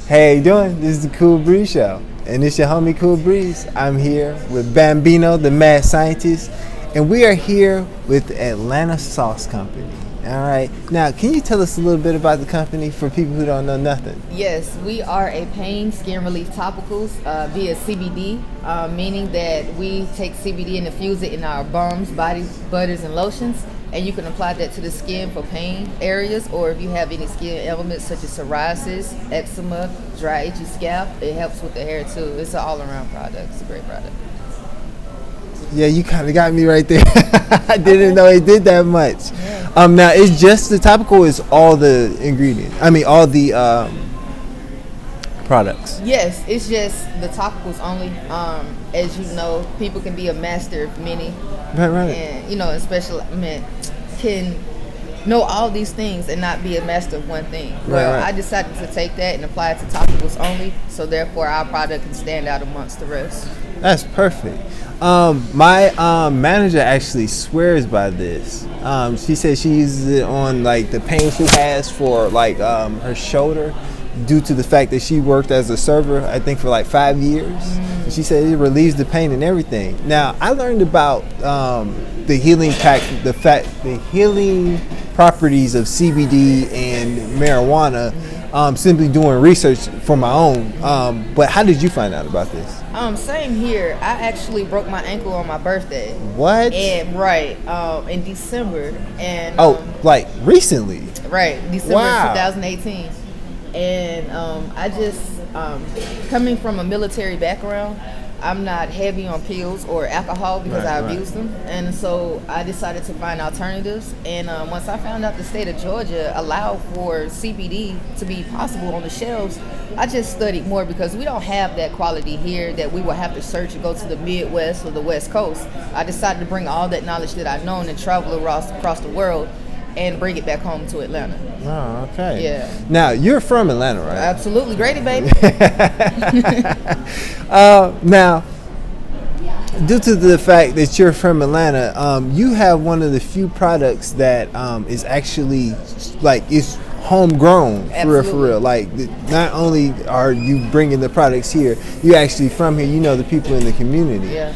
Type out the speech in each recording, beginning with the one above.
Hey, how you doing? This is the Cool Breeze Show, and it's your homie Cool Breeze. I'm here with Bambino, the mad scientist, and we are here with the Atlanta Sauce Company. All right. Now, can you tell us a little bit about the company for people who don't know nothing? Yes, we are a pain skin relief topicals via CBD, meaning that we take CBD and infuse it in our balms, body butters, and lotions. And you can apply that to the skin for pain areas, or if you have any skin ailments such as psoriasis, eczema, dry, itchy scalp, it helps with the hair too. It's an all-around product. It's a great product. Yeah, you kind of got me right there. I didn't know it did that much. Yeah. Now, it's just the topical is all the ingredients. I mean, all the products. Yes, it's just the topicals only. As you know, people can be a master of many. Right. And, especially, can know all these things and not be a master of one thing. Well, Right. I decided to take that and apply it to topicals only, so therefore our product can stand out amongst the rest. That's perfect. My manager actually swears by this. She says she uses it on like the pain she has for like her shoulder, due to the fact that she worked as a server, I think, for like 5 years. And she said it relieves the pain and everything. Now, I learned about the healing properties of CBD and marijuana simply doing research for my own. But how did you find out about this? Same here. I actually broke my ankle on my birthday. What? And in December. And like recently? Right, December Wow. 2018. And I just, coming from a military background, I'm not heavy on pills or alcohol because I abuse them. And so I decided to find alternatives. And once I found out the state of Georgia allowed for CBD to be possible on the shelves, I just studied more because we don't have that quality here that we will have to search and go to the Midwest or the West Coast. I decided to bring all that knowledge that I've known and travel across the world and bring it back home to Atlanta. Oh, okay. Yeah. Now, you're from Atlanta, right? Absolutely. Grady, baby. Now, due to the fact that you're from Atlanta, you have one of the few products that is actually, like, it's homegrown, for real. Like, not only are you bringing the products here, you're actually from here. You know the people in the community. Yeah.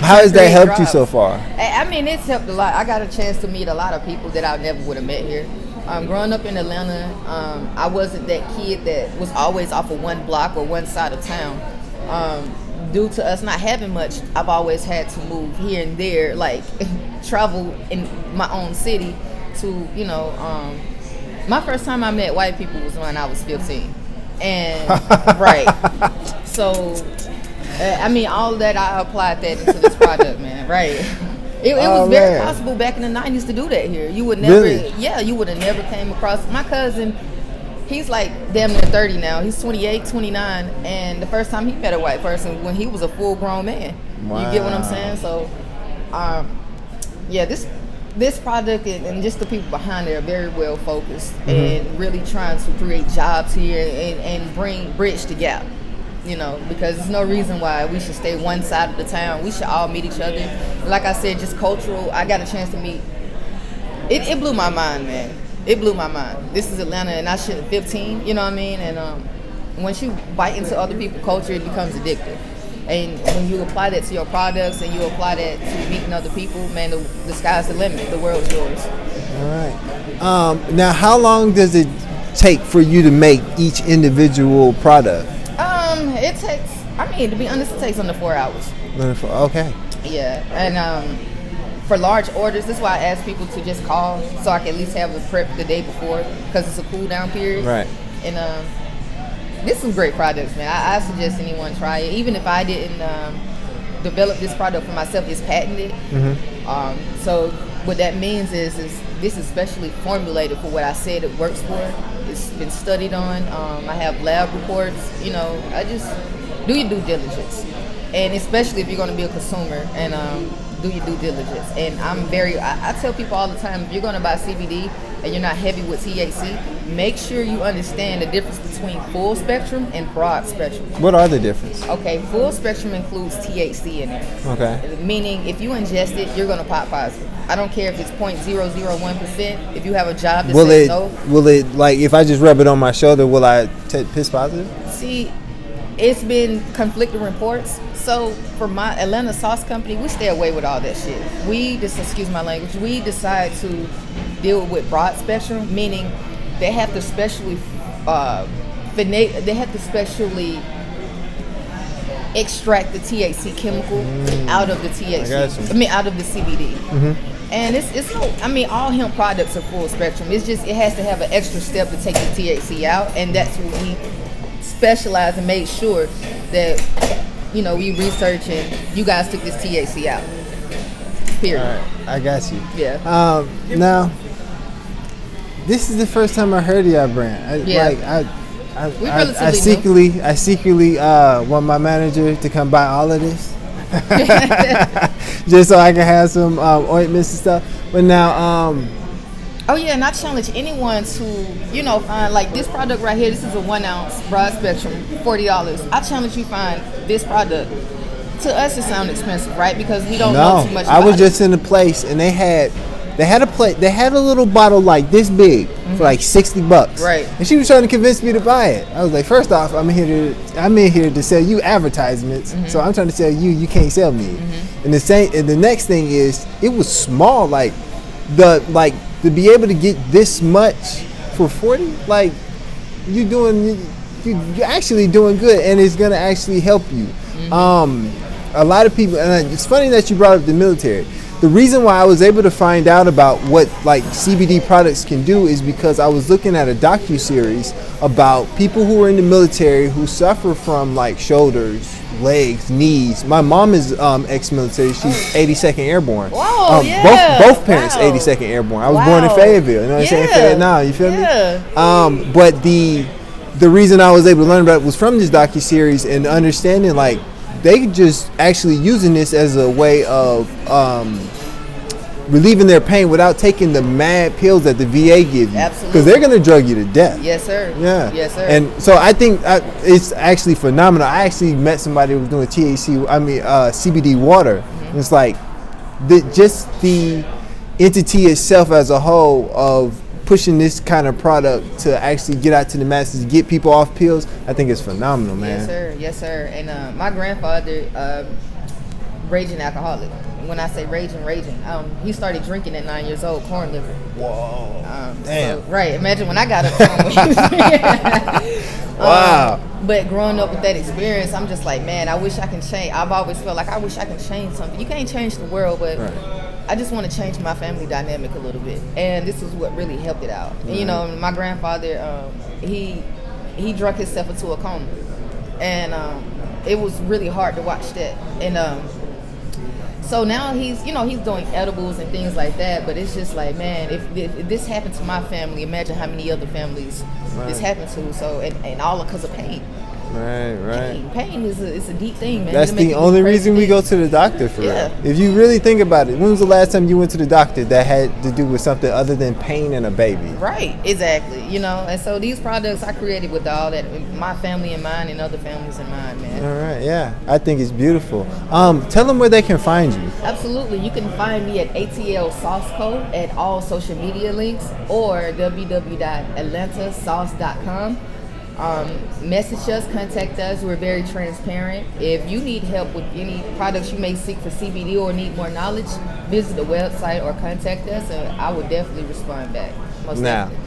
How has that helped you so far? I mean, it's helped a lot. I got a chance to meet a lot of people that I never would have met here. Growing up in Atlanta, I wasn't that kid that was always off of one block or one side of town. Due to us not having much, I've always had to move here and there, like travel in my own city to, my first time I met white people was when I was 15. And, right. So, all that, I applied that into this product, man, right? It was very possible back in the 90s to do that here. You would never, you would have never came across. My cousin, he's like damn near 30 now. He's 28, 29, and the first time he met a white person when he was a full-grown man. Wow. You get what I'm saying? So, this product and just the people behind it are very well focused and really trying to create jobs here and bridge the gap. Because there's no reason why we should stay one side of the town. We should all meet each other. Like I said, just cultural. I got a chance to meet. It blew my mind, man. It blew my mind. This is Atlanta, and I should have 15. You know what I mean? And once you bite into other people's culture, it becomes addictive. And when you apply that to your products and you apply that to meeting other people, man, the sky's the limit. The world's yours. All right. Now, how long does it take for you to make each individual product? It takes, to be honest, it takes under 4 hours. Okay. Yeah, and for large orders, that's why I ask people to just call so I can at least have the prep the day before because it's a cool down period. Right. And this is some great products, man. I suggest anyone try it. Even if I didn't develop this product for myself, it's patented. So what that means is this is specially formulated for what I said it works for. It's been studied on. I have lab reports. I just do your due diligence, and especially if you're going to be a consumer, and do your due diligence. And I tell people all the time, if you're going to buy CBD and you're not heavy with THC, make sure you understand the difference between full spectrum and broad spectrum. What are the differences? Okay, full spectrum includes THC in there. Okay. Meaning, if you ingest it, you're going to pop positive. I don't care if it's 0.001%. If you have a job that says no. Will it, like, if I just rub it on my shoulder, will I test positive? See, it's been conflicting reports. So for my Atlanta sauce company, we stay away with all that shit. Excuse my language, we decide to deal with broad spectrum, meaning they have to specially extract the THC chemical out of the THC. Out of the CBD. Mm-hmm. And it's no. All hemp products are full spectrum. It's just it has to have an extra step to take the THC out, and that's what we specialize and made sure that we research and you guys took this THC out. Period. All right, I got you. Yeah. Now, this is the first time I heard of your brand. I secretly want my manager to come buy all of this, just so I can have some ointments and stuff. But now, oh yeah, and I challenge anyone to find like this product right here. This is a 1 ounce broad spectrum, $40. I challenge you find this product. To us, it sounds expensive, right? Because we don't know too much. I was just in a place and they had a little bottle like this big for like $60. Right. And she was trying to convince me to buy it. I was like, first off, I'm in here to sell you advertisements. So I'm trying to sell you. You can't sell me. And the next thing is, it was small. Like to be able to get this much for $40, like you're actually doing good, and it's gonna actually help you. A lot of people, and it's funny that you brought up the military. The reason why I was able to find out about what like CBD products can do is because I was looking at a docu-series about people who were in the military who suffer from like shoulders, legs, knees. My mom is ex-military. She's 82nd Airborne. Whoa, yeah. Both parents 82nd Airborne. I was born in Fayetteville. You know what I'm saying? Fayetteville, you feel me? But the reason I was able to learn about it was from this docu-series and understanding like they just actually using this as a way of relieving their pain without taking the mad pills that the VA give you. Absolutely. Because they're going to drug you to death. Yes, sir. Yeah. Yes, sir. And so I think it's actually phenomenal. I actually met somebody who was doing CBD water. And it's like just the entity itself as a whole of pushing this kind of product to actually get out to the masses, get people off pills, I think it's phenomenal, man. Yes, sir. Yes, sir. And my grandfather, raging alcoholic. When I say raging, he started drinking at 9 years old, corn liver. Whoa. Damn. So, right. Imagine when I got up to him. Wow. But growing up with that experience, I'm just like, man, I wish I can change. I've always felt like I wish I can change something. You can't change the world, but I just want to change my family dynamic a little bit. And this is what really helped it out. And, my grandfather, he drunk himself into a coma. And it was really hard to watch that. And so now he's doing edibles and things like that. But it's just like, man, if this happened to my family, imagine how many other families this happened to. So and all because of pain. Right. Pain is a deep thing, man. That's the only reason we go to the doctor for real. If you really think about it, when was the last time you went to the doctor that had to do with something other than pain and a baby? Right, exactly. And so these products I created with all that, my family in mind and other families in mind, man. All right, yeah. I think it's beautiful. Tell them where they can find you. Absolutely. You can find me at ATL Sauce Co. at all social media links or www.atlantasauce.com. Message us, contact us. We're very transparent. If you need help with any products you may seek for CBD or need more knowledge, visit the website or contact us, and I will definitely respond back. Most definitely.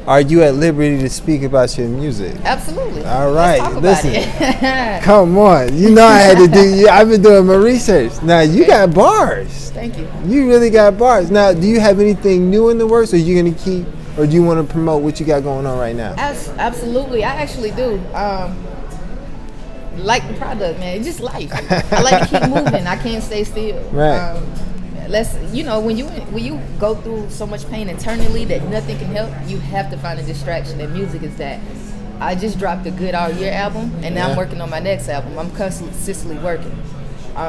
Are you at liberty to speak about your music? Absolutely. All right. Let's talk about it. Come on. I had to do. I've been doing my research. Now you got bars. Thank you. You really got bars. Now, do you have anything new in the works, or are you gonna keep? Or do you want to promote what you got going on right now? Absolutely. I actually do. Like the product, man. It's just life. I like to keep moving. I can't stay still. Right. When you go through so much pain internally that nothing can help, you have to find a distraction, and music is that. I just dropped a Good All Year album, and now I'm working on my next album. I'm consistently working.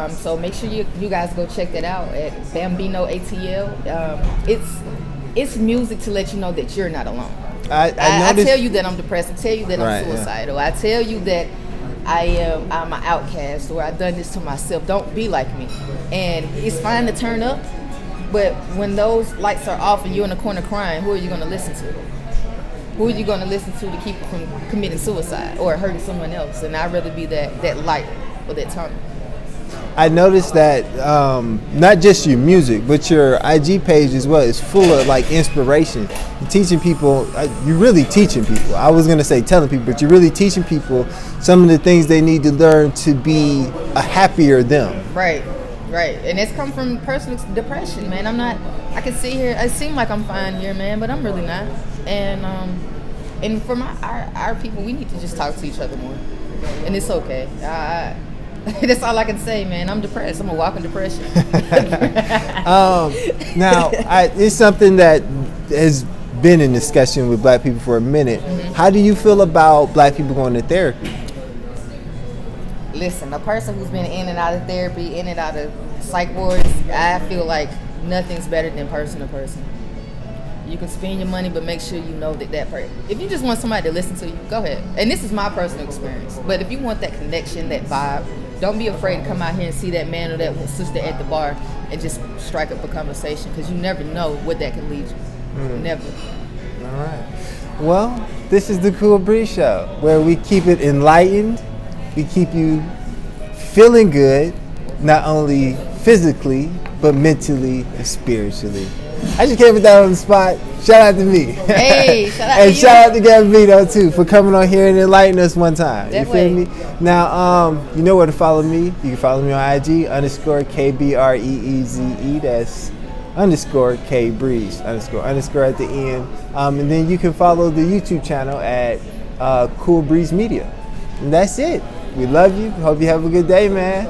So make sure you guys go check that out at Bambino ATL. It's music to let you know that you're not alone. I tell you that I'm depressed. I tell you that I'm suicidal. I tell you that I'm an outcast, or I've done this to myself. Don't be like me. And it's fine to turn up, but when those lights are off and you're in the corner crying, who are you going to listen to? Who are you going to listen to keep you from committing suicide or hurting someone else? And I'd rather be that light or that tunnel. I noticed that not just your music, but your IG page as well is full of like inspiration. You're teaching people, you're really teaching people. I was going to say telling people, but you're really teaching people some of the things they need to learn to be a happier them. Right. And it's come from personal depression, man. I can sit here, it seems like I'm fine here, man, but I'm really not. And for our people, we need to just talk to each other more. And it's okay. That's all I can say, man. I'm depressed. I'm a walking depression. Now, it's something that has been in discussion with black people for a minute. Mm-hmm. How do you feel about black people going to therapy? Listen, a person who's been in and out of therapy, in and out of psych wards, I feel like nothing's better than person to person. You can spend your money, but make sure you know that person. If you just want somebody to listen to you, go ahead. And this is my personal experience. But if you want that connection, that vibe, don't be afraid to come out here and see that man or that sister at the bar and just strike up a conversation, because you never know what that can lead you. Never. All right. Well, this is the Kool Breeze Show, where we keep it enlightened. We keep you feeling good, not only physically, but mentally and spiritually. I just came with that on the spot. Shout out to me. Hey, shout out and to you. shout out to Gavito too for coming on here and enlightening us one time. That you feel way. me? Now, you know where to follow me. You can follow me on IG _KBREEZE. That's _KBreeze _ at the end. And then you can follow the YouTube channel at Kool Breeze Media. And that's it. We love you. Hope you have a good day, man.